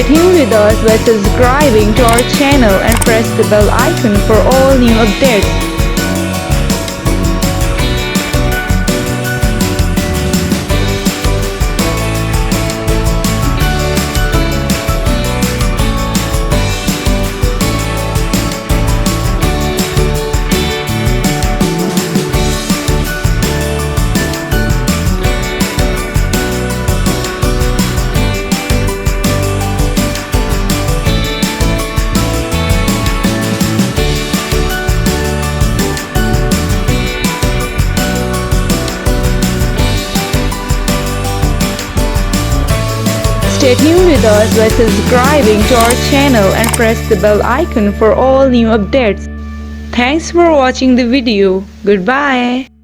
tuned with us by subscribing to our channel and press the bell icon for all new updates. Stay tuned with us by subscribing to our channel and press the bell icon for all new updates. Thanks for watching the video. Goodbye.